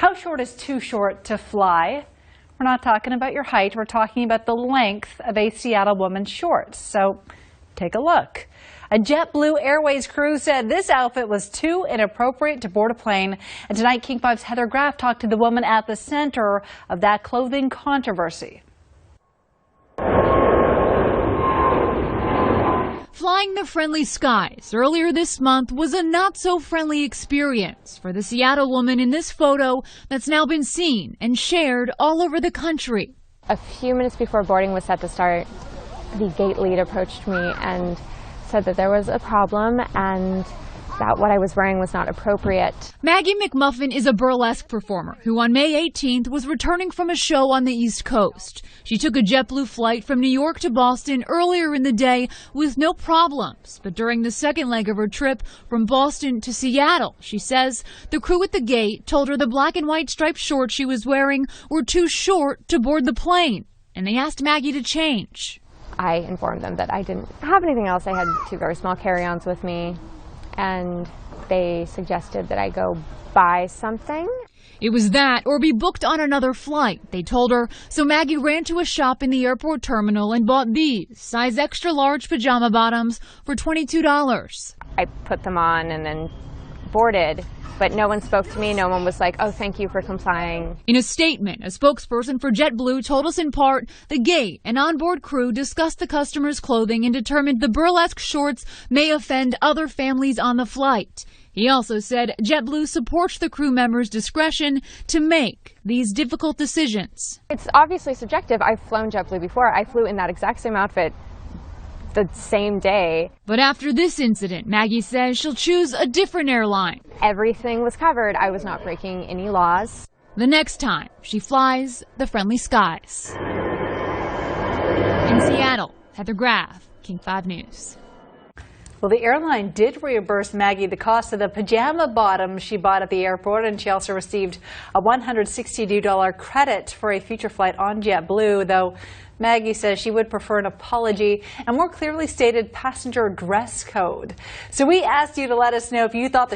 How short is too short to fly? We're not talking about your height. We're talking about the length of a Seattle woman's shorts. So take a look. A JetBlue Airways crew said this outfit was too inappropriate to board a plane. And tonight, King 5's Heather Graff talked to the woman at the center of that clothing controversy. Flying the friendly skies earlier this month was a not-so-friendly experience for the Seattle woman in this photo that's now been seen and shared all over the country. A few minutes before boarding was set to start, the gate lead approached me and said that there was a problem and that what I was wearing was not appropriate. Maggie McMuffin is a burlesque performer who on May 18th was returning from a show on the East Coast. She took a JetBlue flight from New York to Boston earlier in the day with no problems. But during the second leg of her trip from Boston to Seattle, she says the crew at the gate told her the black and white striped shorts she was wearing were too short to board the plane, and they asked Maggie to change. I informed them that I didn't have anything else. I had two very small carry-ons with me, and they suggested that I go buy something. It was that or be booked on another flight, they told her, so Maggie ran to a shop in the airport terminal and bought these size extra large pajama bottoms for $22. I put them on and then boarded, but no one spoke to me. No one was like, oh, thank you for complying. In a statement, a spokesperson for JetBlue told us in part the gate and onboard crew discussed the customer's clothing and determined the burlesque shorts may offend other families on the flight. He also said JetBlue supports the crew members' discretion to make these difficult decisions. It's obviously subjective. I've flown JetBlue before. I flew in that exact same outfit the same day. But after this incident, Maggie says she'll choose a different airline. Everything was covered. I was not breaking any laws. The next time she flies the friendly skies. In Seattle, Heather Graff, King 5 News. Well, the airline did reimburse Maggie the cost of the pajama bottoms she bought at the airport, and she also received a $162 credit for a future flight on JetBlue, though Maggie says she would prefer an apology and more clearly stated passenger dress code. So we asked you to let us know if you thought the